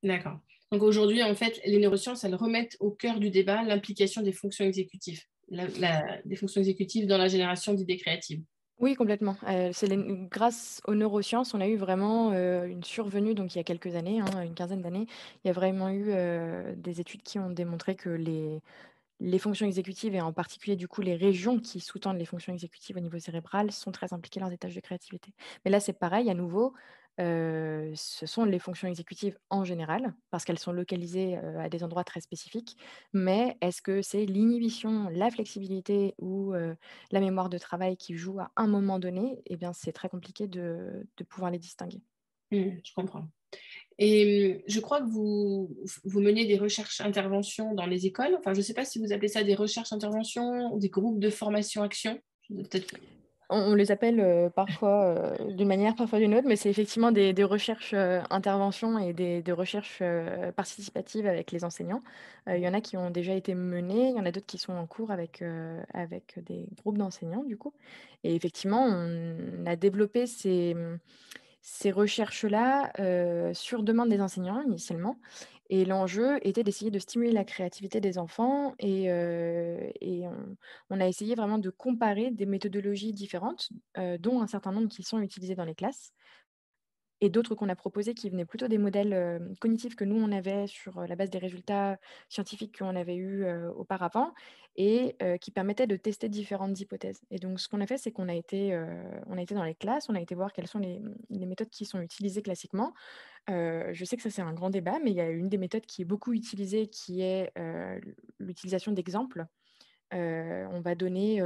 D'accord. Donc aujourd'hui, en fait, les neurosciences, elles remettent au cœur du débat l'implication des fonctions exécutives, des fonctions exécutives dans la génération d'idées créatives. Oui, complètement. Grâce aux neurosciences, on a eu vraiment, une survenue donc il y a quelques années, hein, une quinzaine d'années. Il y a vraiment eu, des études qui ont démontré que les fonctions exécutives et en particulier, du coup, les régions qui sous-tendent les fonctions exécutives au niveau cérébral sont très impliquées dans des tâches de créativité. Mais là, c'est pareil, à nouveau, ce sont les fonctions exécutives en général, parce qu'elles sont localisées, à des endroits très spécifiques. Mais est-ce que c'est l'inhibition, la flexibilité ou, la mémoire de travail qui jouent à un moment donné? Eh bien, c'est très compliqué de pouvoir les distinguer. Je comprends. Et je crois que vous menez des recherches-interventions dans les écoles. Enfin, je ne sais pas si vous appelez ça des recherches-interventions ou des groupes de formation-action. Peut-être. On les appelle, parfois, d'une manière, parfois d'une autre, mais c'est effectivement des recherches, interventions et des recherches, participatives avec les enseignants. Il y en a qui ont déjà été menées, il y en a d'autres qui sont en cours avec des groupes d'enseignants, du coup. Et effectivement, on a développé ces recherches-là, sur demande des enseignants initialement et l'enjeu était d'essayer de stimuler la créativité des enfants et on a essayé vraiment de comparer des méthodologies différentes, dont un certain nombre qui sont utilisées dans les classes et d'autres qu'on a proposés qui venaient plutôt des modèles, cognitifs que nous on avait sur, la base des résultats scientifiques qu'on avait eus, auparavant et qui permettaient de tester différentes hypothèses. Et donc ce qu'on a fait, c'est on a été dans les classes, on a été voir quelles sont les méthodes qui sont utilisées classiquement. Je sais que ça, c'est un grand débat, mais il y a une des méthodes qui est beaucoup utilisée qui est, l'utilisation d'exemples. On va donner,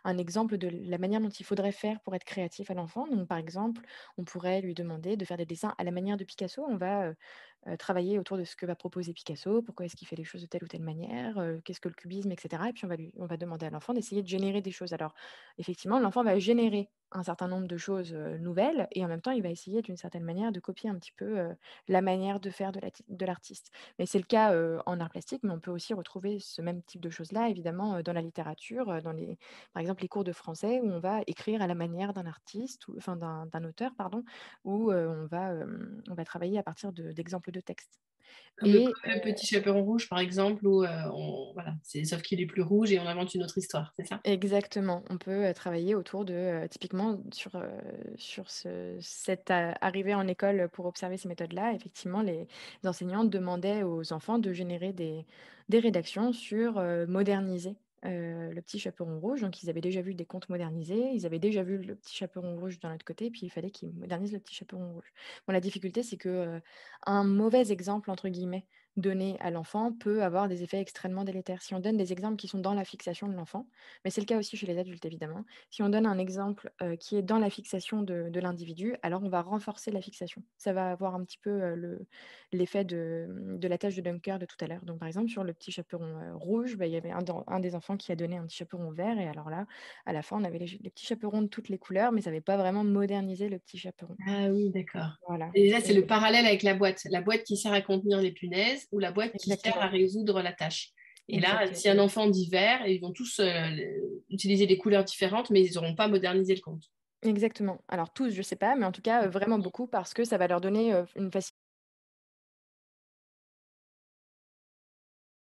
un exemple de la manière dont il faudrait faire pour être créatif à l'enfant. Donc par exemple, on pourrait lui demander de faire des dessins à la manière de Picasso. On va, travailler autour de ce que va proposer Picasso. Pourquoi est-ce qu'il fait les choses de telle ou telle manière? Qu'est-ce que le cubisme et cetera? Et puis on va demander à l'enfant d'essayer de générer des choses. Alors effectivement, l'enfant va générer un certain nombre de choses, nouvelles et en même temps, il va essayer d'une certaine manière de copier un petit peu, la manière de faire de l'artiste. Mais c'est le cas, en art plastique, mais on peut aussi retrouver ce même type de choses-là, évidemment, dans la littérature, par exemple, les cours de français où on va écrire à la manière d'un artiste ou enfin d'un auteur, pardon, où, on va travailler à partir d'exemples de textes et Comme le petit chaperon rouge, par exemple, où voilà, sauf qu'il est plus rouge et on invente une autre histoire, c'est ça? exactement, on peut, travailler autour de, typiquement sur cette arrivée en école pour observer ces méthodes-là. Effectivement, les enseignants demandaient aux enfants de générer des rédactions sur, moderniser, Le Petit Chaperon Rouge. Donc ils avaient déjà vu des contes modernisés, ils avaient déjà vu Le Petit Chaperon Rouge d'un autre côté, puis il fallait qu'ils modernisent Le Petit Chaperon Rouge. Bon, la difficulté, c'est que, un «mauvais exemple» entre guillemets donné à l'enfant peut avoir des effets extrêmement délétères. Si on donne des exemples qui sont dans la fixation de l'enfant, mais c'est le cas aussi chez les adultes évidemment. Si on donne un exemple, qui est dans la fixation de l'individu, alors on va renforcer la fixation. Ça va avoir un petit peu, l'effet de la tâche de Dunker de tout à l'heure. Donc par exemple sur le petit chaperon, rouge, bah, il y avait un des enfants qui a donné un petit chaperon vert et alors là, à la fin, on avait les petits chaperons de toutes les couleurs, mais ça avait pas vraiment modernisé le petit chaperon. Ah oui, d'accord. Voilà Et là, c'est et le parallèle avec la boîte. La boîte qui sert à contenir les punaises ou la boîte qui sert à exactement, résoudre la tâche. Et là, exactement. si un enfant dit vert, ils vont tous utiliser des couleurs différentes, mais ils n'auront pas modernisé le compte. Exactement. Alors tous, je sais pas, mais en tout cas, vraiment beaucoup parce que ça va leur donner, une facilité